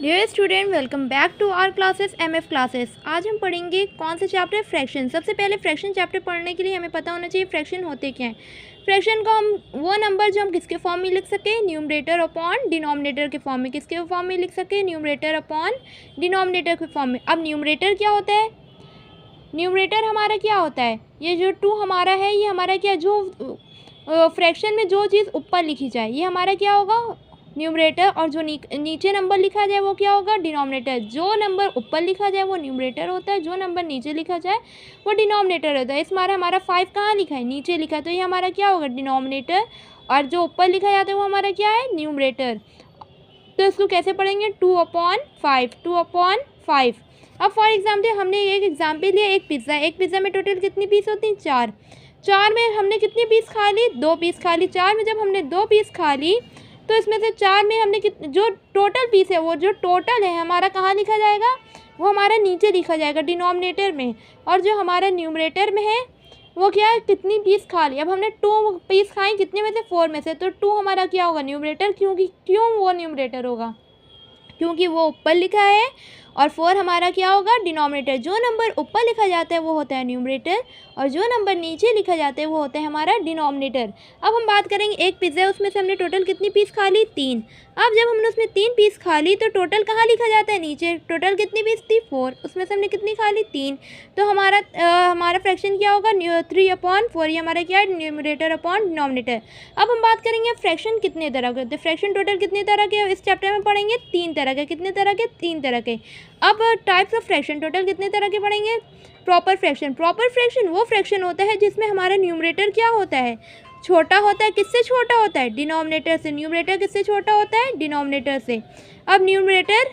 Dear student, welcome back to our classes MF classes. आज हम पढ़ेंगे कौन से चैप्टर? फ्रैक्शन। सबसे पहले फ्रैक्शन चैप्टर पढ़ने के लिए हमें पता होना चाहिए फ्रैक्शन होते क्या हैं। फ्रैक्शन को हम वो नंबर जो हम किसके फॉर्म में लिख सकें, न्यूमरेटर अपॉन डिनोमिनेटर के फॉर्म में। किसके फॉर्म में लिख सकें? न्यूमरेटर अपॉन डिनोमिनेटर के फॉर्म में। अब न्यूमरेटर क्या होता है? न्यूमरेटर हमारा क्या होता है? ये जो 2 हमारा है, ये हमारा क्या, जो फ्रैक्शन में जो चीज़ ऊपर लिखी जाए ये हमारा क्या होगा? न्यूमरेटर। और जो नीचे नंबर लिखा जाए वो क्या होगा? डिनोमिनेटर। जो नंबर ऊपर लिखा जाए वो न्यूमरेटर होता है, जो नंबर नीचे लिखा जाए वो डिनोमिनेटर होता है। इस बार हमारा 5 कहाँ लिखा है? नीचे लिखा है, तो ये हमारा क्या होगा? डिनोमिनेटर। और जो ऊपर लिखा जाता है वो हमारा क्या है? न्यूमरेटर। तो इसको कैसे पढ़ेंगे? 2/5, 2/5। अब फॉर एग्जाम्पल हमने एक एग्जाम्पल लिया, एक पिज़्ज़ा में टोटल कितनी पीस होती हैं? 4 में हमने कितनी पीस खा ली? 2 पीस खा ली। 4 में जब हमने 2 पीस खा ली तो इसमें से 4 में हमने जो टोटल पीस है, वो जो टोटल है हमारा कहाँ लिखा जाएगा? वो हमारा नीचे लिखा जाएगा डिनोमिनेटर में। और जो हमारा न्यूमरेटर में है वो क्या है? कितनी पीस खा ली। अब हमने 2 पीस खाई, कितने में से? 4 में से। तो 2 हमारा क्या होगा? न्यूमरेटर। क्यों वो न्यूमरेटर होगा? क्योंकि वो ऊपर लिखा है। और 4 हमारा क्या होगा? डिनोमिनेटर। जो नंबर ऊपर लिखा जाता है वो होता है न्यूमरेटर, और जो नंबर नीचे लिखा जाता है वो होता है हमारा डिनोमिनेटर। अब हम बात करेंगे, एक पिज़्ज़ा है, उसमें से हमने टोटल कितनी पीस खा ली? 3। अब जब हमने उसमें 3 पीस खा ली तो टोटल कहाँ लिखा जाता है? नीचे। टोटल कितनी पीस थी? 4। उसमें से हमने कितनी खा ली? 3। तो हमारा फ्रैक्शन क्या होगा? 3/4। ये हमारा क्या है? Numerator upon denominator. अब हम बात करेंगे फ्रैक्शन कितने तरह के होते हैं। फ्रैक्शन टोटल कितने तरह के इस चैप्टर में पढ़ेंगे? 3 तरह के। कितने तरह के? 3 तरह के। अब टाइप्स ऑफ फ्रैक्शन टोटल कितने तरह के पढ़ेंगे? Proper fraction. प्रॉपर फ्रैक्शन वो फ्रैक्शन होता है जिसमें हमारा न्यूमरेटर क्या होता है? छोटा होता है। किससे छोटा होता है? डिनोमिनेटर से। न्यूमरेटर किससे छोटा होता है? डिनोमिनेटर से। अब न्यूमरेटर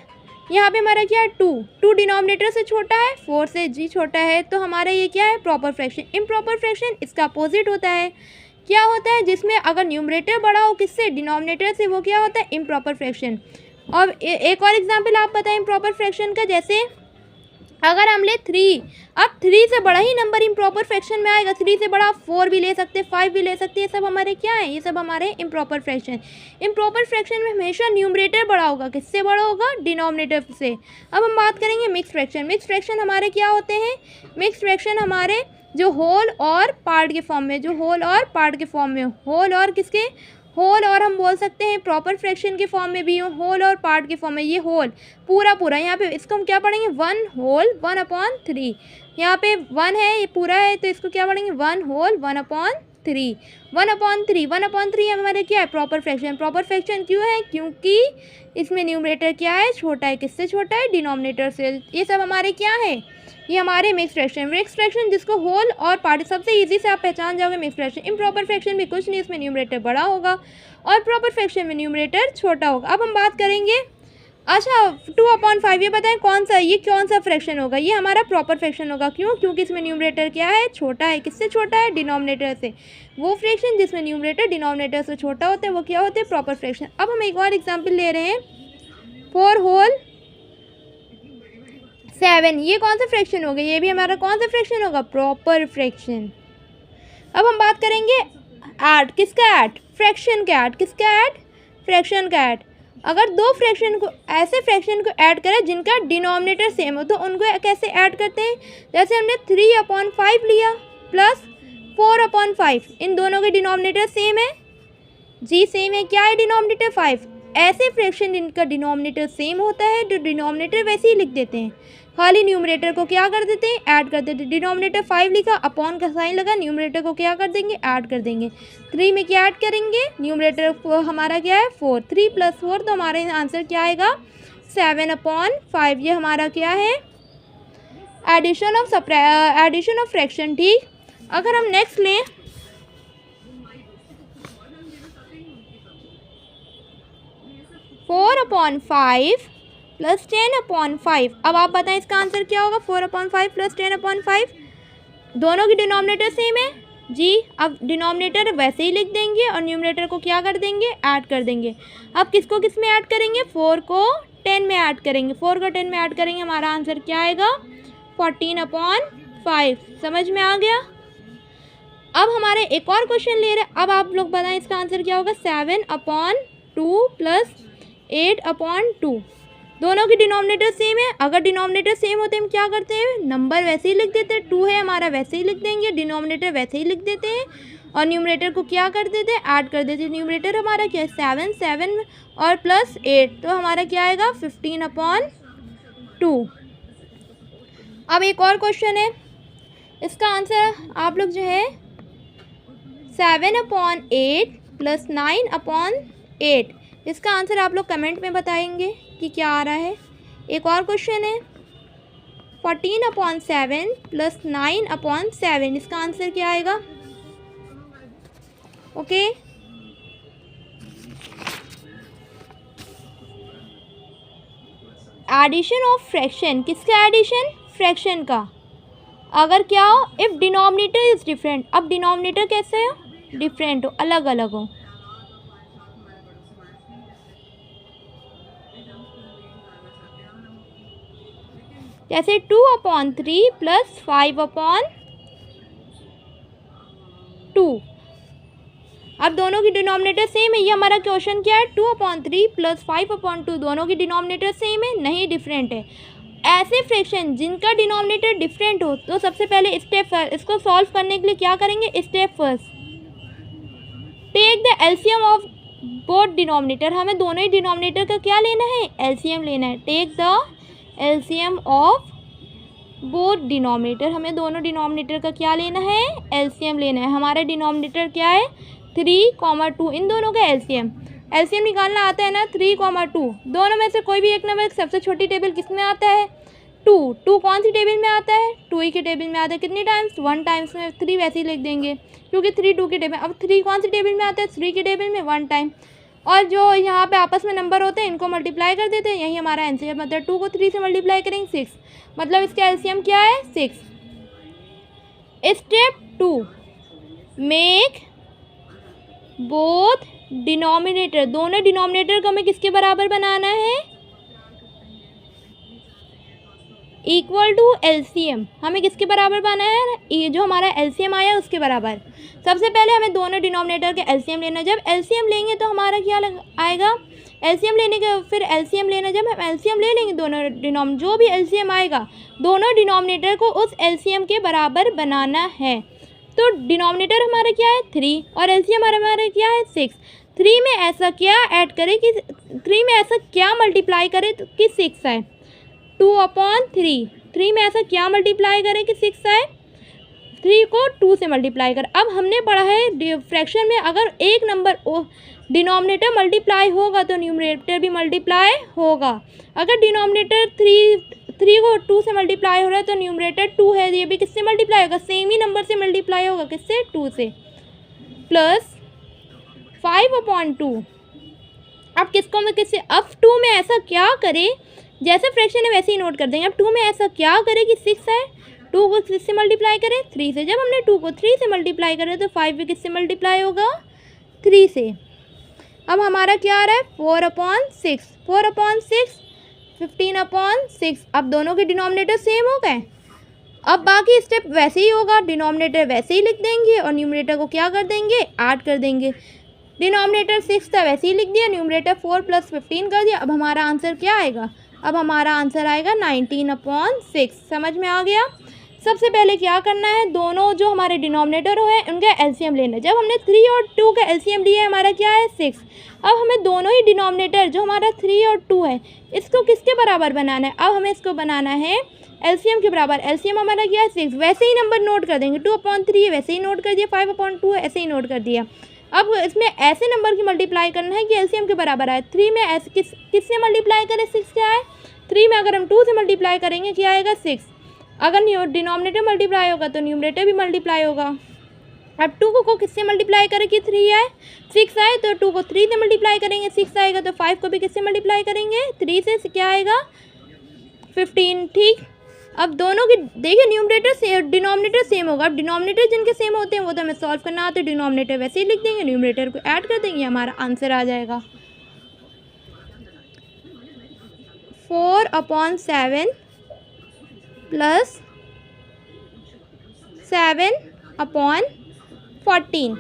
यहाँ पे हमारा क्या है? 2 डिनोमिनेटर से छोटा है, 4 से जी छोटा है, तो हमारा ये क्या है? Proper fraction. इम्प्रॉपर फ्रैक्शन इसका अपोजिट होता है। क्या होता है? जिसमें अगर न्यूमरेटर बड़ा हो किससे? डिनोमिनेटर से, वो क्या होता है? Improper fraction. और एक और एग्जांपल आप बताएं इम्प्रॉपर फ्रैक्शन का। जैसे अगर हम ले 3, अब 3 से बड़ा ही नंबर इम्प्रॉपर फ्रैक्शन में आएगा। 3 से बड़ा आप 4 भी ले सकते, 5 भी ले सकते। ये सब हमारे क्या है? ये सब हमारे इम्प्रॉपर फ्रैक्शन। इम्प्रॉपर फ्रैक्शन में हमेशा न्यूमरेटर बड़ा होगा। किससे बड़ा होगा? डिनोमिनेटर से। अब हम बात करेंगे मिक्स फ्रैक्शन। मिक्स फ्रैक्शन हमारे क्या होते हैं? मिक्स फ्रैक्शन हमारे जो होल और पार्ट के फॉर्म में, जो होल और पार्ट के फॉर्म में, होल और किसके? होल। और हम बोल सकते हैं प्रॉपर फ्रैक्शन के फॉर्म में भी हो, होल और पार्ट के फॉर्म में। ये होल पूरा यहाँ पे इसको हम क्या पढ़ेंगे? 1 होल 1/3। यहाँ पे 1 है, ये पूरा है, तो इसको क्या पढ़ेंगे? 1 होल 1/3। 1/3 हमारे क्या है? Proper fraction. प्रॉपर फ्रैक्शन क्यों है? क्योंकि इसमें न्यूमरेटर क्या है? छोटा है। किससे छोटा है? डिनोमिनेटर से। ये सब हमारे क्या है? ये हमारे मिक्स फ्रैक्शन। मिक्स फ्रैक्शन जिसको होल और पार्ट सबसे इजी से आप पहचान जाओगे मिक्स फ्रैक्शन। इम्प्रॉपर फ्रैक्शन भी कुछ नहीं, इसमें न्यूमरेटर बड़ा होगा और प्रॉपर फ्रैक्शन में न्यूमरेटर छोटा होगा। अब हम बात करेंगे, अच्छा 2/5 ये बताएं कौन सा फ्रैक्शन होगा? ये हमारा प्रॉपर फ्रैक्शन होगा। क्यों? क्योंकि इसमें न्यूमरेटर क्या है? छोटा है। किससे छोटा है? डिनोमिनेटर से। वो फ्रैक्शन जिसमें न्यूमरेटर डिनोमिनेटर से छोटा होता है वो क्या होते हैं? Proper fraction. अब हम एक और एग्जाम्पल ले रहे हैं, 4 होल 7। ये कौन सा फ्रैक्शन होगा? ये भी हमारा कौन सा फ्रैक्शन होगा? Proper fraction. अब हम बात करेंगे ऐड। किसका ऐड? फ्रैक्शन का ऐड। किसका ऐड? फ्रैक्शन का ऐड। अगर 2 फ्रैक्शन को, ऐसे फ्रैक्शन को ऐड करें जिनका डिनोमिनेटर सेम हो, तो उनको कैसे ऐड करते हैं? जैसे हमने 3/5 लिया प्लस 4/5, इन दोनों के डिनोमिनेटर सेम है जी, सेम है। क्या है डिनोमिनेटर? 5। ऐसे फ्रैक्शन जिनका डिनोमिनेटर सेम होता है, जो डिनोमिनेटर वैसे ही लिख देते हैं, खाली न्यूमरेटर को क्या कर देते हैं? ऐड कर देते हैं। डिनोमिनेटर 5 लिखा, अपॉन का साइन लगा, न्यूमरेटर को क्या कर देंगे? ऐड कर देंगे। 3 में क्या ऐड करेंगे? न्यूमरेटर हमारा क्या है? 4। 3 + 4, तो हमारा आंसर क्या आएगा? 7/5। ये हमारा क्या है? Addition of fraction. ठीक। अगर हम नेक्स्ट लें, 4/5 + 10/5। अब आप बताएं इसका आंसर क्या होगा? 4/5 + 10/5। दोनों की डिनोमिनेटर सेम है जी। अब डिनोमिनेटर वैसे ही लिख देंगे और न्यूमरेटर को क्या कर देंगे? ऐड कर देंगे। अब किसको किस में ऐड करेंगे? 4 को 10 में ऐड करेंगे। 4 को 10 में ऐड करेंगे, हमारा आंसर क्या आएगा? 14/5। समझ में आ गया? अब हमारे एक और क्वेश्चन ले रहे हैं। अब आप लोग बताएं इसका आंसर क्या होगा? 7/2 + 8/2। दोनों की डिनोमिनेटर सेम है। अगर डिनोमिनेटर सेम होते हैं हम क्या करते हैं, नंबर वैसे ही लिख देते हैं, 2 है हमारा वैसे ही लिख देंगे, डिनोमिनेटर वैसे ही लिख देते हैं और न्यूमरेटर को क्या कर देते हैं, ऐड कर देते हैं। न्यूमरेटर हमारा क्या है 7, 7 और प्लस 8, तो हमारा क्या आएगा 15/2। अब एक और क्वेश्चन है, इसका आंसर आप लोग जो है 7/8 प्लस 9/8, इसका आंसर आप लोग कमेंट में बताएंगे कि क्या आ रहा है। एक और क्वेश्चन है 14/7 प्लस 9/7, इसका आंसर क्या आएगा। ओके, एडिशन ऑफ फ्रैक्शन, किसका एडिशन, फ्रैक्शन का। अगर क्या हो, इफ़ डिनोमिनेटर इज डिफरेंट, अब डिनोमिनेटर कैसे हो, डिफरेंट हो, अलग अलग हो। जैसे 2/3 प्लस 5/2, अब दोनों की डिनोमिनेटर सेम है। ये हमारा क्वेश्चन क्या है, 2/3 प्लस 5/2, दोनों की डिनोमिनेटर सेम है, नहीं डिफरेंट है। ऐसे फ्रैक्शन जिनका डिनोमिनेटर डिफरेंट हो, तो सबसे पहले स्टेप इसको सॉल्व करने के लिए क्या करेंगे, step first take the LCM of both denominator, हमें दोनों ही डिनोमिनेटर का क्या लेना है, एलसीएम लेना है। Take the LCM of both denominator, हमें दोनों डिनोमिनेटर का क्या लेना है, एलसीएम लेना है। हमारा डिनोमिनेटर क्या है 3,2, इन दोनों का एलसीएम निकालना आता है ना 3,2, दोनों में से कोई भी एक नंबर, सबसे छोटी टेबल किस में आता है 2 कौन सी टेबल में आता है, 2 ही के टेबल में आता है। कितनी टाइम्स, 1 टाइम्स में, 3 वैसे ही लिख देंगे क्योंकि 3 2 के टेबल। अब 3 कौन सी टेबल में आता है, 3 के टेबल में 1 टाइम। और जो यहाँ पे आपस में नंबर होते हैं इनको मल्टीप्लाई कर देते हैं, यही हमारा आंसर है। मतलब 2 को 3 से मल्टीप्लाई करेंगे 6, मतलब इसका एलसीएम क्या है 6। स्टेप 2 मेक बोथ डिनोमिनेटर, दोनों डिनोमिनेटर को हमें किसके बराबर बनाना है, इक्वल टू एलसीएम, हमें किसके बराबर बनाना है, ये जो हमारा एलसीएम आया उसके बराबर। सबसे पहले हमें दोनों डिनोमिनेटर के एलसीएम लेना, जब एलसीएम लेंगे तो हमारा क्या आएगा, एलसीएम लेने के फिर एलसीएम लेना, जब हम एलसीएम ले लेंगे दोनों जो भी एलसीएम आएगा दोनों डिनोमिनेटर को उस एलसीएम के बराबर बनाना है। तो डिनोमिनेटर हमारा क्या है 3 और एलसीएम हमारा क्या है 6। 3 में ऐसा क्या ऐड करें कि 3 में ऐसा क्या मल्टीप्लाई करें कि 6 आए, 2/3, 3 में ऐसा क्या मल्टीप्लाई करें कि 6 आए, 3 को 2 से मल्टीप्लाई कर। अब हमने पढ़ा है फ्रैक्शन में अगर एक नंबर डिनोमिनेटर मल्टीप्लाई होगा तो न्यूमरेटर भी मल्टीप्लाई होगा। अगर डिनोमिनेटर 3 को 2 से मल्टीप्लाई हो रहा है तो न्यूमरेटर 2 है, ये भी किससे मल्टीप्लाई होगा, सेम ही नंबर से मल्टीप्लाई होगा, किससे 2 से। प्लस 5/2, अब किसको में किससे, अब 2 में ऐसा क्या करे, जैसे फ्रैक्शन है वैसे ही नोट कर देंगे। अब 2 में ऐसा क्या करे कि 6 है, 2 को किससे मल्टीप्लाई करें 3 से, जब हमने 2 को 3 से मल्टीप्लाई करें तो 5 भी किससे मल्टीप्लाई होगा 3 से। अब हमारा क्या आ रहा है 4/6, 4/6 15/6। अब दोनों के डिनोमिनेटर सेम हो गए। अब बाकी स्टेप वैसे ही होगा, डिनोमिनेटर वैसे ही लिख देंगे और न्यूमरेटर को क्या कर देंगे, ऐड कर देंगे। डिनोमिनेटर 6 था वैसे ही लिख दिया, न्यूमरेटर 4 + 15 कर दिया। अब हमारा आंसर क्या आएगा, अब हमारा आंसर आएगा 19/6। समझ में आ गया। सबसे पहले क्या करना है, दोनों जो हमारे डिनोमिनेटर है उनका एलसीएम लेना है। जब हमने 3 और 2 का एलसीएम लिया है हमारा क्या है 6। अब हमें दोनों ही डिनोमिनेटर जो हमारा 3 और 2 है इसको किसके बराबर बनाना है, अब हमें इसको बनाना है एलसीएम के बराबर। एलसीएम हमारा क्या है 6, वैसे ही नंबर नोट कर देंगे, 2/3 है वैसे ही नोट कर दिया, 5/2 है ऐसे ही नोट कर दिया। अब इसमें ऐसे नंबर की मल्टीप्लाई करना है कि एलसीएम के बराबर आए। 3 में ऐसे किससे मल्टीप्लाई करें, 6 क्या है, 3 में अगर हम 2 से मल्टीप्लाई करेंगे क्या आएगा 6। अगर डिनोमिनेटर मल्टीप्लाई होगा तो न्यूमरेटर भी मल्टीप्लाई होगा। अब 2 को किससे मल्टीप्लाई करें कि 3 आए, 6 आए तो 2 को 3 से मल्टीप्लाई करेंगे, 6 आएगा तो 5 को भी किससे मल्टीप्लाई करेंगे 3 से, क्या आएगा 15। ठीक, अब दोनों की देखिए न्यूमरेटर से डिनोमिनेटर सेम होगा। अब डिनोमिनेटर जिनके सेम होते हैं वो तो हमें सॉल्व करना आता है, डिनोमिनेटर वैसे ही लिख देंगे, न्यूमरेटर को ऐड कर देंगे, हमारा आंसर आ जाएगा 4/7 + 7/14।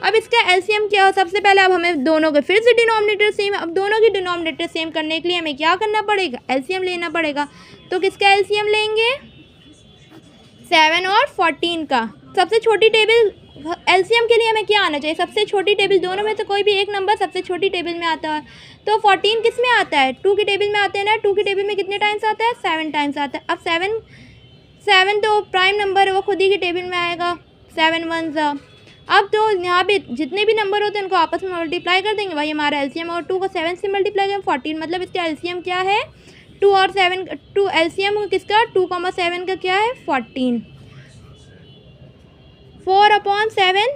अब इसका एलसीएम क्या हो, सबसे पहले अब हमें दोनों के फिर से डिनोमिनेटर सेम है। अब दोनों की डिनोमिनेटर सेम करने के लिए हमें क्या करना पड़ेगा, एलसीएम लेना पड़ेगा। तो किसका एलसीएम लेंगे, 7 और 14 का। सबसे छोटी टेबल एलसीएम के लिए हमें क्या आना चाहिए, सबसे छोटी टेबल, दोनों में से कोई भी एक नंबर सबसे छोटी टेबल में आता है। तो 14 किस में आता है, 2 की टेबल में आते हैं ना। 2 की टेबल में कितने टाइम्स आता है, 7 टाइम्स आता है। अब 7 तो प्राइम नंबर है, वो खुद ही की टेबल में आएगा, 7 1 ज़ा। अब तो यहाँ पे जितने भी नंबर होते हैं उनको आपस में मल्टीप्लाई कर देंगे, भाई हमारा एलसीएम। और 2 को 7 से मल्टीप्लाई करें 14, मतलब इसका एलसीएम क्या है 2 और 7, 2 एलसीएम किसका 2,7 का क्या है 14। 4/7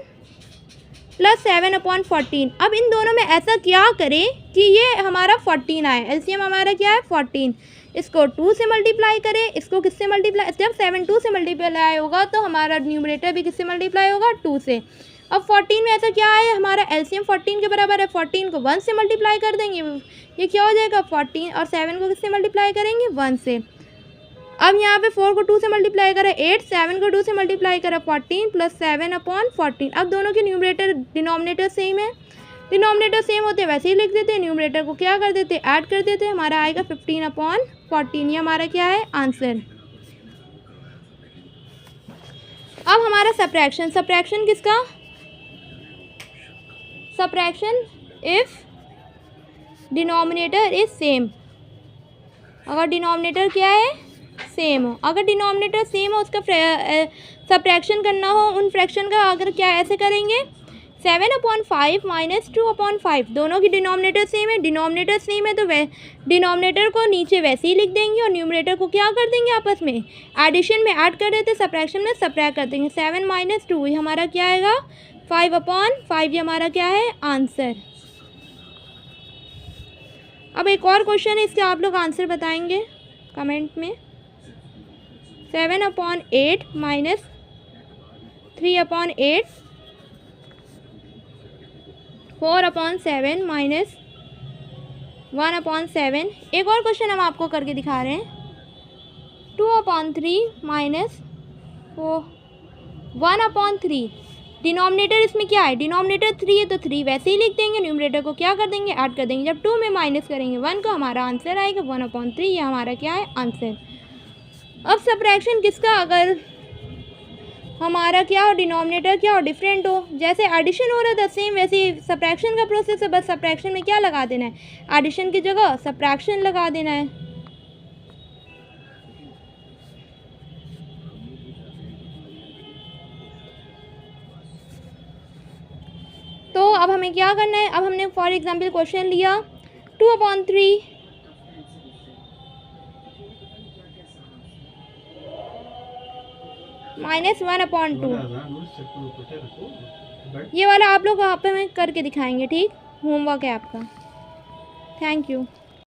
प्लस 7/14। अब इन दोनों में ऐसा क्या करें कि ये हमारा 14 आए, एलसीएम हमारा क्या है 14। इसको 2 से मल्टीप्लाई करें, इसको किससे मल्टीप्लाई, जब 7 2 से मल्टीप्लाई होगा तो हमारा न्यूमरेटर भी किससे मल्टीप्लाई होगा 2 से। अब 14 में ऐसा क्या है, हमारा एलसीएम 14 के बराबर है। 14 को 1 से मल्टीप्लाई कर देंगे, ये क्या हो जाएगा 14, और 7 को किससे मल्टीप्लाई करेंगे 1 से। अब यहाँ पे 4 को 2 से मल्टीप्लाई करें 8, 7 को 2 से मल्टीप्लाई करें 14 प्लस 7/14। अब दोनों के न्यूमरेटर डिनोमिनेटर सेम है, डिनोमिनेटर सेम होते वैसे ही लिख देते हैं, न्यूमरेटर को क्या कर देते ऐड कर देते हैं, हमारा आएगा 15/14। ये हमारा क्या है आंसर। अब हमारा सब्ट्रैक्शन, सब्ट्रैक्शन किसका, subtraction if denominator is same. अगर डिनोमिनेटर क्या है सेम हो, अगर डिनोमिनेटर सेम हो उसका सब्ट्रैक्शन करना हो उन फ्रैक्शन का, अगर क्या ऐसे करेंगे 7/5 माइनस 2/5। दोनों की डिनोमिनेटर सेम है, डिनोमिनेटर सेम है तो डिनोमिनेटर को नीचे वैसे ही लिख देंगे और न्यूमरेटर को क्या कर देंगे आपस में एडिशन में ऐड कर देते, सब्ट्रैक्शन में सब्ट्रैक्ट कर देंगे। 7 - 2 ये हमारा क्या आएगा 5/5, ये हमारा क्या है आंसर। अब एक और क्वेश्चन है, इसके आप लोग आंसर बताएंगे कमेंट में। 7/8 माइनस 3/8, 4/7 माइनस 1/7। एक और क्वेश्चन हम आपको करके दिखा रहे हैं, 2/3 माइनस 1/3। डिनोमिनेटर इसमें क्या है, डिनोमिनेटर 3 है तो 3 वैसे ही लिख देंगे, न्यूमरेटर को क्या कर देंगे ऐड कर देंगे। जब 2 में माइनस करेंगे 1 को, हमारा आंसर आएगा 1/3। ये हमारा क्या है आंसर। अब सब्ट्रैक्शन किसका, अगर हमारा क्या हो डिनोमिनेटर क्या हो डिफरेंट हो, जैसे एडिशन हो रहा था सेम वैसे सब्ट्रैक्शन का प्रोसेस है, बस सब्ट्रैक्शन में क्या लगा देना है एडिशन की जगह सब्ट्रैक्शन लगा देना है। तो अब हमें क्या करना है, अब हमने फॉर एग्जांपल क्वेश्चन लिया 2/3 माइनस 1/2। ये वाला आप लोग वहाँ पे में करके दिखाएंगे, ठीक होमवर्क है आपका। Thank you.